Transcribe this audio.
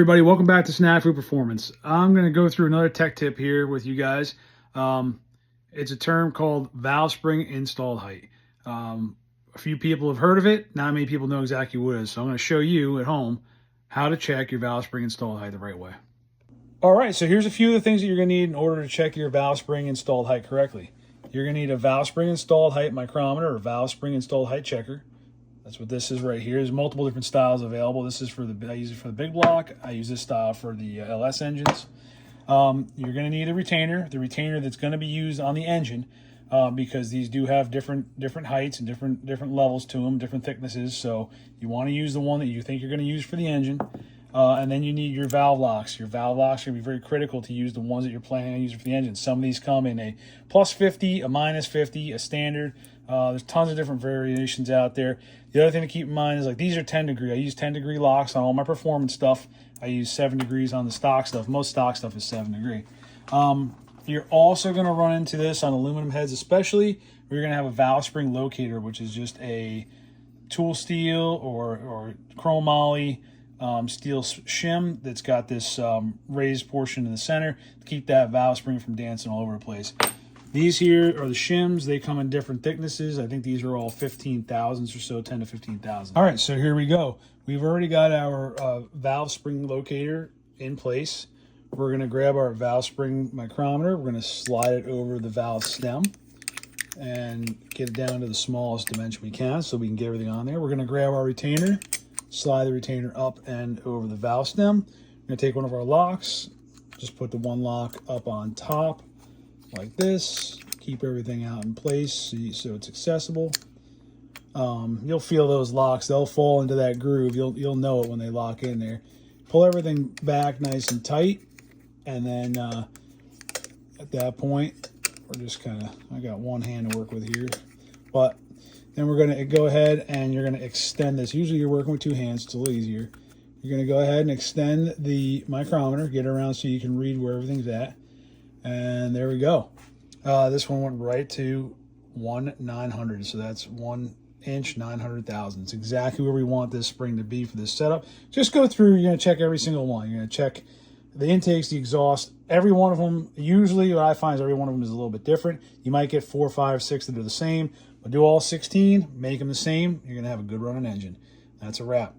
Everybody, welcome back to Snafu Performance. I'm going to go through another tech tip here with you guys. It's a term called valve spring installed height. A few people have heard of it. Not many people know exactly what it is. So I'm going to show you at home how to check your valve spring installed height the right way. All right, so here's a few of the things that you're going to need in order to check your valve spring installed height correctly. You're going to need a valve spring installed height micrometer or valve spring installed height checker. That's what this is right here. There's multiple different styles available. This is for I use it for the big block. I use this style for the LS engines. You're going to need a retainer, the retainer that's going to be used on the engine, because these do have different heights and different levels to them, different thicknesses. So you want to use the one that you think you're going to use for the engine. And then you need your valve locks. Your valve locks are going to be very critical to use the ones that you're planning on using for the engine. Some of these come in a plus 50, a minus 50, a standard. There's tons of different variations out there. The other thing to keep in mind is like these are 10 degree. I use 10 degree locks on all my performance stuff. I use 7 degrees on the stock stuff. Most stock stuff is 7 degree. You're also going to run into this on aluminum heads, especially where you're going to have a valve spring locator, which is just a tool steel or chromoly steel shim that's got this raised portion in the center to keep that valve spring from dancing all over the place. These here are the shims. They come in different thicknesses. I think these are all 15 thousandths or so, 10 to 15 thousandths. All right, so here we go. We've already got our valve spring locator in place. We're going to grab our valve spring micrometer. We're going to slide it over the valve stem and get it down to the smallest dimension we can so we can get everything on there. We're going to grab our retainer, slide the retainer up and over the valve stem. We're going to take one of our locks, just put the one lock up on top like this, keep everything out in place so it's accessible. You'll feel those locks, they'll fall into that groove. You'll know it when they lock in there. Pull everything back nice and tight, and then at that point we're just I got one hand to work with here, but then we're going to go ahead and you're going to extend this. Usually you're working with two hands, it's a little easier. You're going to go ahead and extend the micrometer, get it around so you can read where everything's at. And there we go. This one went right to 1/900, so that's 1 inch 900 thousandths. Exactly where we want this spring to be for this setup. Just go through. You're going to check every single one. You're going to check the intakes, the exhaust, every one of them. Usually, what I find is every one of them is a little bit different. You might get 4, 5, 6 that are the same, but do all 16, make them the same. You're going to have a good running engine. That's a wrap.